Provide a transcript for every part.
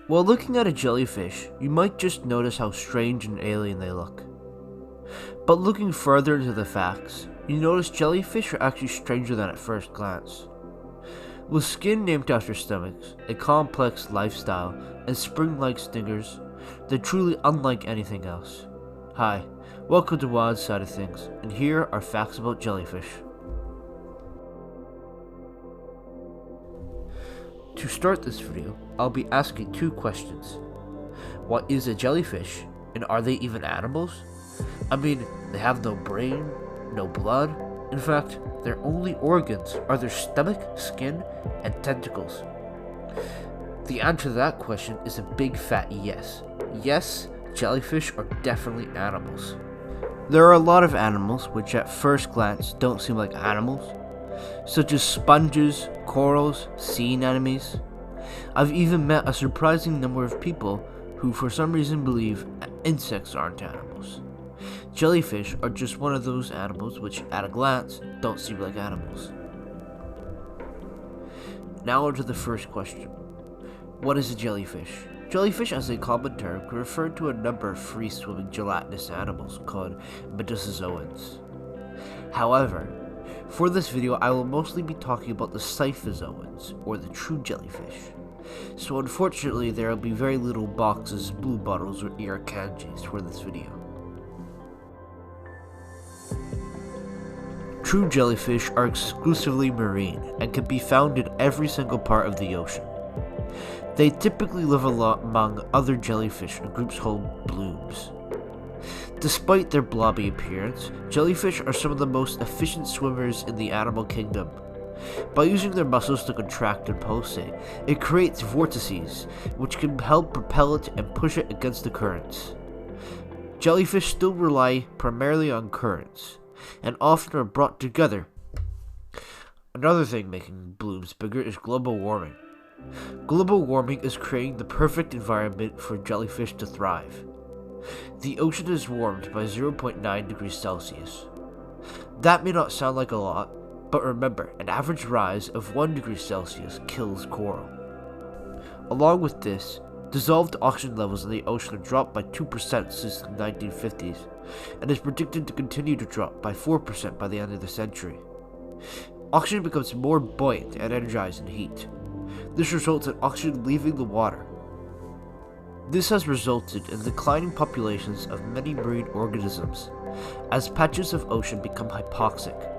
While looking at a jellyfish, you might just notice how strange and alien they look. But looking further into the facts, you notice jellyfish are actually stranger than at first glance. With skin named after stomachs, a complex lifestyle, and spring-like stingers, they're truly unlike anything else. Hi, welcome to Wild Side of Things, and here are facts about jellyfish. To start this video, I'll be asking two questions. What is a jellyfish, and are they even animals? I mean, they have no brain, no blood. In fact, their only organs are their stomach, skin, and tentacles. The answer to that question is a big fat yes. Yes, jellyfish are definitely animals. There are a lot of animals which at first glance don't seem like animals, such as sponges, corals, sea anemones. I've even met a surprising number of people who for some reason believe insects aren't animals. Jellyfish are just one of those animals which at a glance don't seem like animals. Now on to the first question. What is a jellyfish? Jellyfish as a common term can refer to a number of free-swimming gelatinous animals called medusozoans. However, for this video I will mostly be talking about the cyphozoans, or the true jellyfish. So unfortunately there will be very little boxes, blue bottles, or irukandjis for this video. True jellyfish are exclusively marine and can be found in every single part of the ocean. They typically live among other jellyfish in groups called blooms. Despite their blobby appearance, jellyfish are some of the most efficient swimmers in the animal kingdom. By using their muscles to contract and pulsate, it creates vortices, which can help propel it and push it against the currents. Jellyfish still rely primarily on currents, and often are brought together. Another thing making blooms bigger is global warming. Global warming is creating the perfect environment for jellyfish to thrive. The ocean is warmed by 0.9 degrees Celsius. That may not sound like a lot, but remember, an average rise of 1 degree Celsius kills coral. Along with this, dissolved oxygen levels in the ocean have dropped by 2% since the 1950s, and is predicted to continue to drop by 4% by the end of the century. Oxygen becomes more buoyant and energized in heat. This results in oxygen leaving the water. This has resulted in declining populations of many marine organisms, as patches of ocean become hypoxic.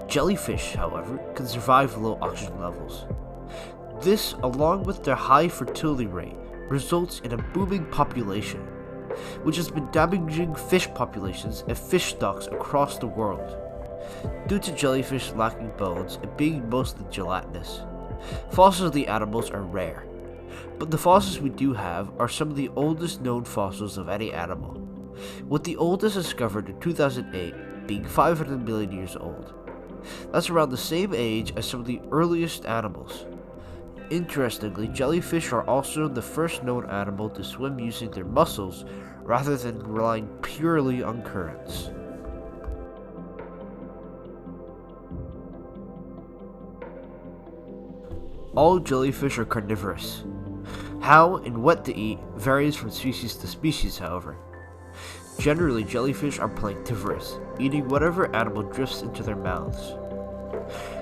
Jellyfish, however, can survive low oxygen levels. This, along with their high fertility rate, results in a booming population, which has been damaging fish populations and fish stocks across the world. Due to jellyfish lacking bones and being mostly gelatinous, fossils of the animals are rare, but the fossils we do have are some of the oldest known fossils of any animal, with the oldest discovered in 2008 being 500 million years old. That's around the same age as some of the earliest animals. Interestingly, jellyfish are also the first known animal to swim using their muscles rather than relying purely on currents. All jellyfish are carnivorous. How and what to eat varies from species to species, however. Generally, jellyfish are planktivorous, eating whatever animal drifts into their mouths.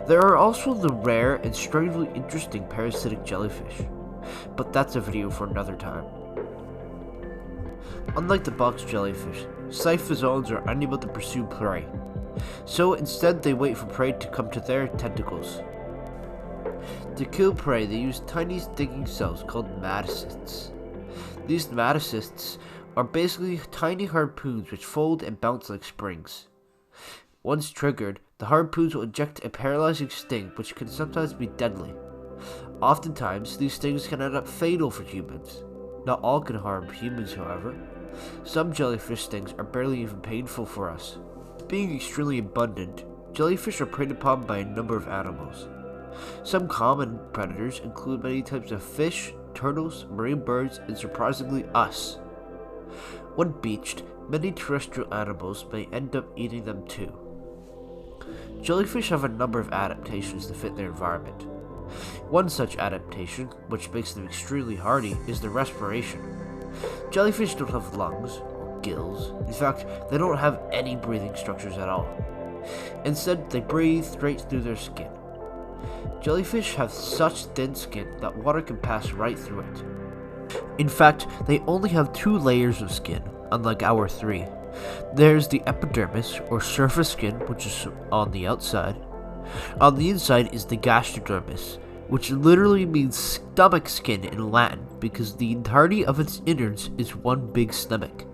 There are also the rare and strangely interesting parasitic jellyfish, but that's a video for another time. Unlike the box jellyfish, cyphozoans are unable to pursue prey, so instead they wait for prey to come to their tentacles. To kill prey, they use tiny stinging cells called matocysts. These matocysts are basically tiny harpoons which fold and bounce like springs. Once triggered, the harpoons will inject a paralyzing sting which can sometimes be deadly. Oftentimes, these stings can end up fatal for humans. Not all can harm humans, however. Some jellyfish stings are barely even painful for us. Being extremely abundant, jellyfish are preyed upon by a number of animals. Some common predators include many types of fish, turtles, marine birds, and surprisingly us. When beached, many terrestrial animals may end up eating them too. Jellyfish have a number of adaptations to fit their environment. One such adaptation, which makes them extremely hardy, is the respiration. Jellyfish don't have lungs or gills. In fact, they don't have any breathing structures at all. Instead, they breathe straight through their skin. Jellyfish have such thin skin that water can pass right through it. In fact, they only have 2 layers of skin, unlike our 3. There's the epidermis, or surface skin, which is on the outside. On the inside is the gastrodermis, which literally means stomach skin in Latin because the entirety of its innards is one big stomach.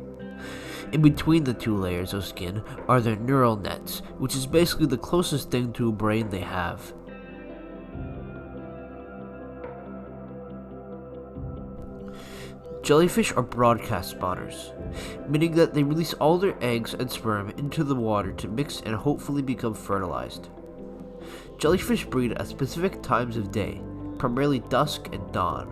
In between the 2 layers of skin are their neural nets, which is basically the closest thing to a brain they have. Jellyfish are broadcast spawners, meaning that they release all their eggs and sperm into the water to mix and hopefully become fertilized. Jellyfish breed at specific times of day, primarily dusk and dawn.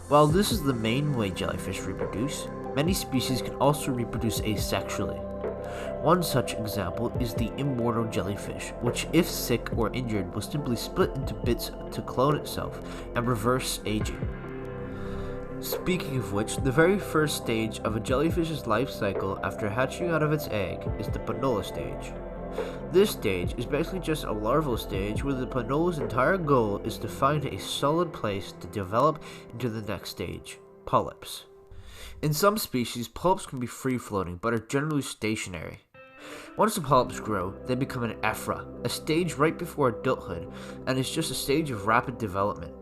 While this is the main way jellyfish reproduce, many species can also reproduce asexually. One such example is the immortal jellyfish, which if sick or injured will simply split into bits to clone itself and reverse aging. Speaking of which, the very first stage of a jellyfish's life cycle after hatching out of its egg is the panola stage. This stage is basically just a larval stage where the panola's entire goal is to find a solid place to develop into the next stage, polyps. In some species, polyps can be free-floating but are generally stationary. Once the polyps grow, they become an ephra, a stage right before adulthood, and is just a stage of rapid development.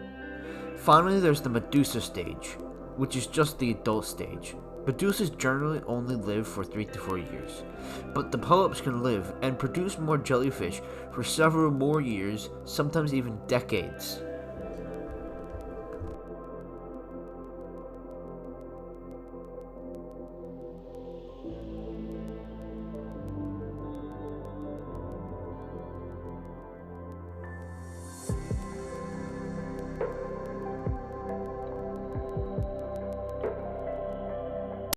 Finally, there's the medusa stage, which is just the adult stage. Medusas generally only live for 3 to 4 years, but the polyps can live and produce more jellyfish for several more years, sometimes even decades.